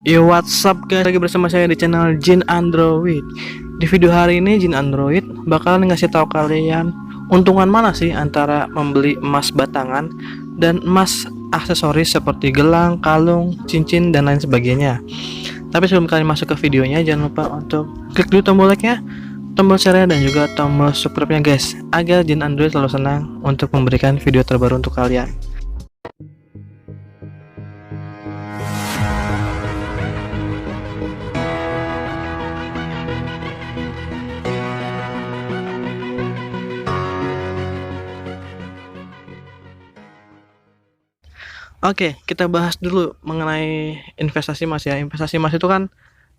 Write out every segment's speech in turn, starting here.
Yo, what's up guys, lagi bersama saya di channel Jin Android. Di video hari ini Jin Android bakalan ngasih tahu kalian untungan mana sih antara membeli emas batangan dan emas aksesoris seperti gelang, kalung, cincin dan lain sebagainya. Tapi sebelum kalian masuk ke videonya, jangan lupa untuk klik dulu tombol like-nya, tombol share dan juga tombol subscribe-nya guys, agar Jin Android selalu senang untuk memberikan video terbaru untuk kalian. Oke, kita bahas dulu mengenai investasi emas ya. Investasi emas itu kan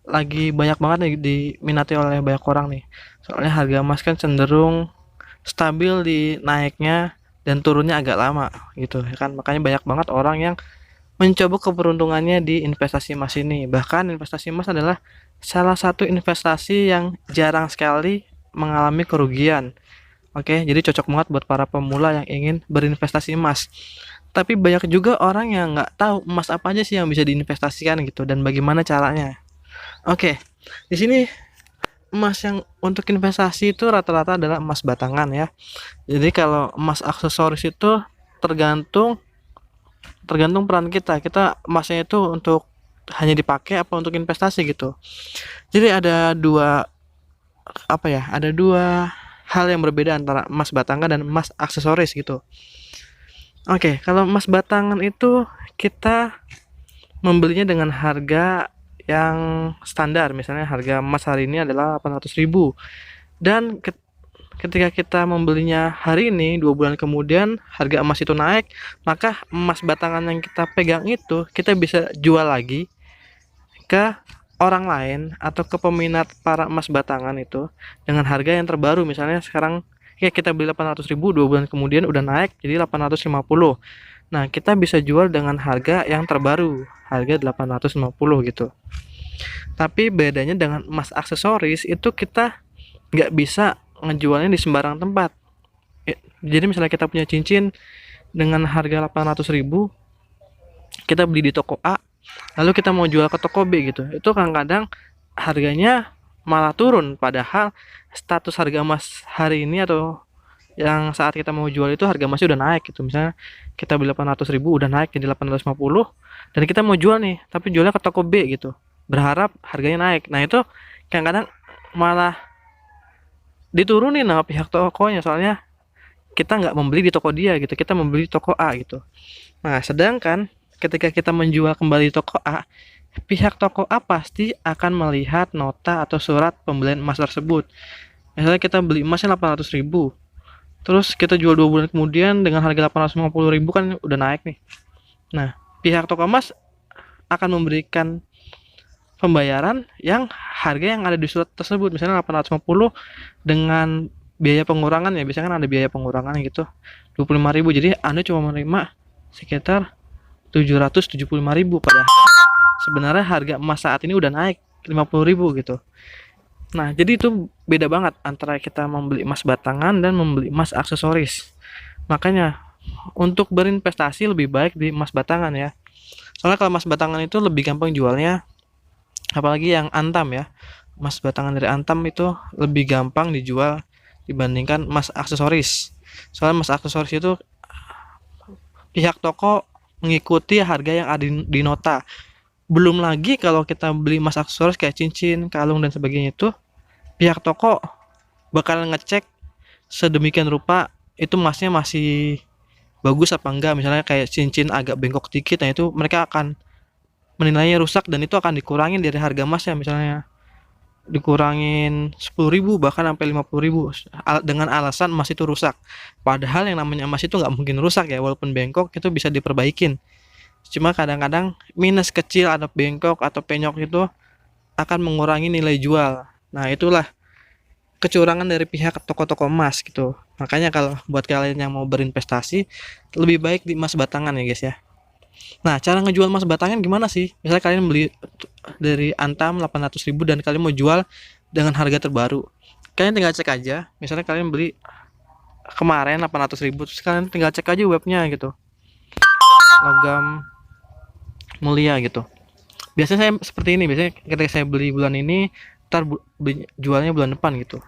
lagi banyak banget nih diminati oleh banyak orang nih. Soalnya harga emas kan cenderung stabil di naiknya dan turunnya agak lama gitu ya kan. Makanya banyak banget orang yang mencoba keberuntungannya di investasi emas ini. Bahkan investasi emas adalah salah satu investasi yang jarang sekali mengalami kerugian. Oke, jadi cocok banget buat para pemula yang ingin berinvestasi emas. Tapi banyak juga orang yang nggak tahu emas apa aja sih yang bisa diinvestasikan gitu dan bagaimana caranya. Oke, di sini emas yang untuk investasi itu rata-rata adalah emas batangan ya. Jadi kalau emas aksesoris itu tergantung tergantung peran kita. Kita emasnya itu untuk hanya dipakai apa untuk investasi gitu. Jadi ada dua ada dua hal yang berbeda antara emas batangan dan emas aksesoris gitu. Oke, kalau emas batangan itu kita membelinya dengan harga yang standar. Misalnya harga emas hari ini adalah 800.000 dan ketika kita membelinya hari ini, 2 bulan kemudian harga emas itu naik, maka emas batangan yang kita pegang itu kita bisa jual lagi ke orang lain atau ke peminat para emas batangan itu dengan harga yang terbaru. Misalnya sekarang ya kita beli 800.000, 2 bulan kemudian udah naik jadi 850. Nah, kita bisa jual dengan harga yang terbaru, harga 850 gitu. Tapi bedanya dengan emas aksesoris itu kita nggak bisa ngejualnya di sembarang tempat. Jadi misalnya kita punya cincin dengan harga 800.000, kita beli di toko A, lalu kita mau jual ke toko B gitu. Itu kadang-kadang harganya malah turun, padahal status harga emas hari ini atau yang saat kita mau jual itu harga emasnya udah naik gitu. Misalnya kita beli 800.000 udah naik jadi 850 dan kita mau jual nih, tapi jualnya ke toko B gitu. Berharap harganya naik. Nah, itu kadang-kadang malah diturunin sama pihak tokonya, soalnya kita nggak membeli di toko dia gitu, kita membeli di toko A gitu. Nah, sedangkan ketika kita menjual kembali di toko A, pihak toko A pasti akan melihat nota atau surat pembelian emas tersebut. Misalnya kita beli emasnya 800.000, terus kita jual 2 bulan kemudian dengan harga 850.000 kan udah naik nih. Nah, pihak toko emas akan memberikan pembayaran yang harga yang ada di surat tersebut, misalnya 850 dengan biaya pengurangan ya, biasanya kan ada biaya pengurangan gitu 25.000, jadi Anda cuma menerima sekitar 775.000, padahal sebenarnya harga emas saat ini udah naik 50.000 gitu. Nah, jadi itu beda banget antara kita membeli emas batangan dan membeli emas aksesoris. Makanya untuk berinvestasi lebih baik di emas batangan ya. Soalnya kalau emas batangan itu lebih gampang jualnya, apalagi yang antam ya. Emas batangan dari antam itu lebih gampang dijual dibandingkan emas aksesoris. Soalnya emas aksesoris itu pihak toko mengikuti harga yang ada di nota. Belum lagi kalau kita beli emas aksesoris kayak cincin, kalung dan sebagainya, itu pihak toko bakal ngecek sedemikian rupa itu emasnya masih bagus apa enggak. Misalnya kayak cincin agak bengkok dikit, nah itu mereka akan menilainya rusak dan itu akan dikurangin dari harga emasnya, misalnya dikurangin 10.000 bahkan sampai 50.000 dengan alasan emas itu rusak. Padahal yang namanya emas itu nggak mungkin rusak ya, walaupun bengkok itu bisa diperbaikin. Cuma kadang-kadang minus kecil atau bengkok atau penyok itu akan mengurangi nilai jual. Nah, itulah kecurangan dari pihak toko-toko emas gitu. Makanya kalau buat kalian yang mau berinvestasi, lebih baik di emas batangan ya guys ya. Nah, cara ngejual emas batangan gimana sih? Misalnya kalian beli dari Antam 800.000 dan kalian mau jual dengan harga terbaru. Kalian tinggal cek aja, misalnya kalian beli kemarin 800.000, terus kalian tinggal cek aja webnya gitu. Logam mulia gitu. Biasanya saya seperti ini, biasanya ketika saya beli bulan ini, ntar jualnya bulan depan gitu.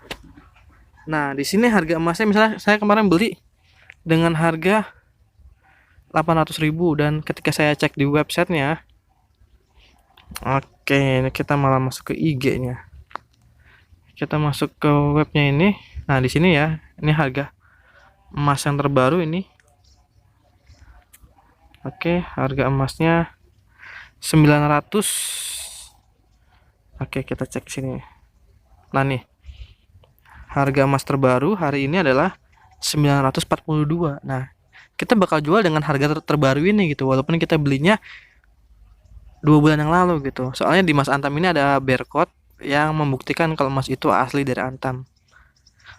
Nah, di sini harga emasnya misalnya saya kemarin beli dengan harga 800.000 dan ketika saya cek di websitenya, oke, ini kita malah masuk ke IG-nya. Kita masuk ke webnya ini. Nah, di sini ya, ini harga emas yang terbaru ini. Oke, harga emasnya 900. Oke, kita cek sini. Nah, nih. Harga emas terbaru hari ini adalah 942. Nah, kita bakal jual dengan harga terbaru ini gitu, walaupun kita belinya 2 bulan yang lalu gitu. Soalnya di Mas Antam ini ada barcode yang membuktikan kalau emas itu asli dari Antam.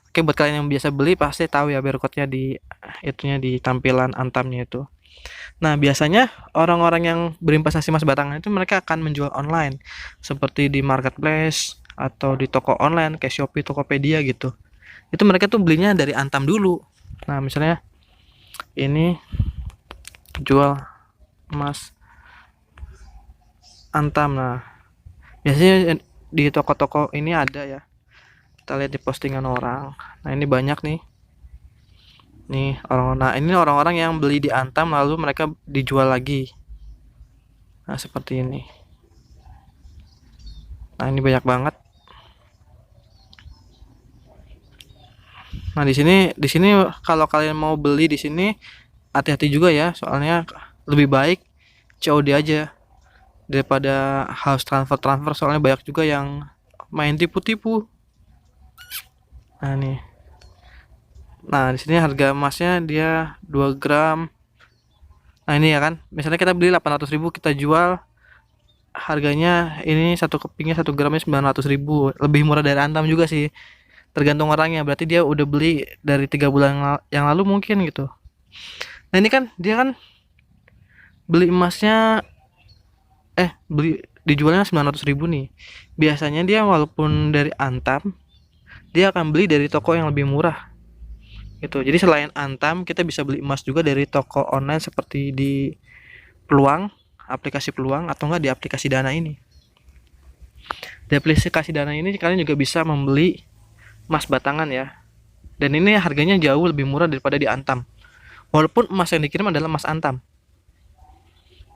Oke, buat kalian yang biasa beli pasti tahu ya barcode-nya di itunya di tampilan Antamnya itu. Nah, biasanya orang-orang yang berinvestasi emas batangan itu mereka akan menjual online seperti di marketplace atau di toko online kayak Shopee, Tokopedia gitu. Itu mereka tuh belinya dari Antam dulu. Nah, misalnya ini jual emas Antam. Nah, biasanya di toko-toko ini ada ya. Kita lihat di postingan orang. Nah, ini banyak nih. Nih, ini orang-orang yang beli di Antam lalu mereka dijual lagi. Nah, seperti ini. Nah, ini banyak banget. Nah, di sini kalau kalian mau beli di sini hati-hati juga ya, soalnya lebih baik COD aja daripada harus transfer soalnya banyak juga yang main tipu-tipu. Nah, nih. Nah, di sini harga emasnya dia 2 gram. Nah, ini ya kan. Misalnya kita beli 800.000, kita jual harganya ini satu kepingnya 1 gramnya 900.000. Lebih murah dari Antam juga sih. Tergantung orangnya. Berarti dia udah beli dari 3 bulan yang lalu mungkin gitu. Nah, ini kan dia kan beli emasnya beli dijualnya 900.000 nih. Biasanya dia walaupun dari Antam, dia akan beli dari toko yang lebih murah gitu. Jadi selain Antam, kita bisa beli emas juga dari toko online seperti di Peluang, aplikasi Peluang, atau enggak di aplikasi Dana ini. Di aplikasi Dana ini kalian juga bisa membeli emas batangan ya. Dan ini harganya jauh lebih murah daripada di Antam. Walaupun emas yang dikirim adalah emas Antam.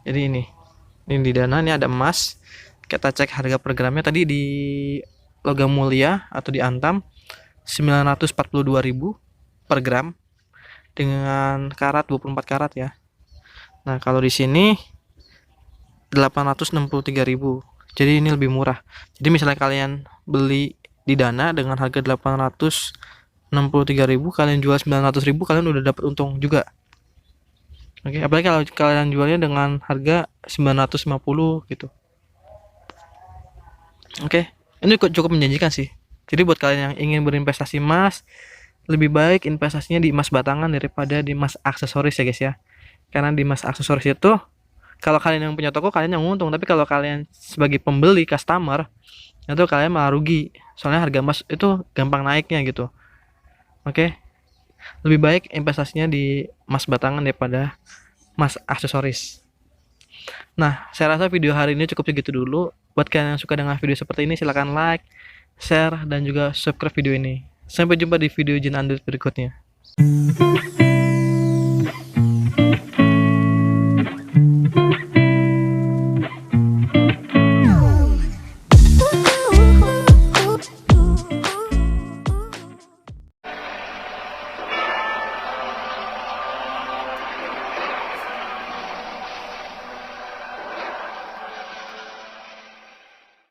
Jadi ini di Dana ini ada emas. Kita cek harga per gramnya tadi di Logam Mulia atau di Antam 942.000 per gram dengan karat 24 karat ya. Nah, kalau di sini 863.000. Jadi ini lebih murah. Jadi misalnya kalian beli di Dana dengan harga 863.000, kalian jual 900.000, kalian udah dapat untung juga. Oke, apalagi kalau kalian jualnya dengan harga 950 gitu. Oke, ini cukup menjanjikan sih. Jadi buat kalian yang ingin berinvestasi emas, lebih baik investasinya di emas batangan daripada di emas aksesoris ya guys ya. Karena di emas aksesoris itu kalau kalian yang punya toko kalian yang untung, tapi kalau kalian sebagai pembeli customer itu kalian malah rugi. Soalnya harga emas itu gampang naiknya gitu. Oke. Lebih baik investasinya di emas batangan daripada emas aksesoris. Nah, saya rasa video hari ini cukup segitu dulu. Buat kalian yang suka dengan video seperti ini silahkan like, share, dan juga subscribe video ini. Sampai jumpa di video Jin Android berikutnya.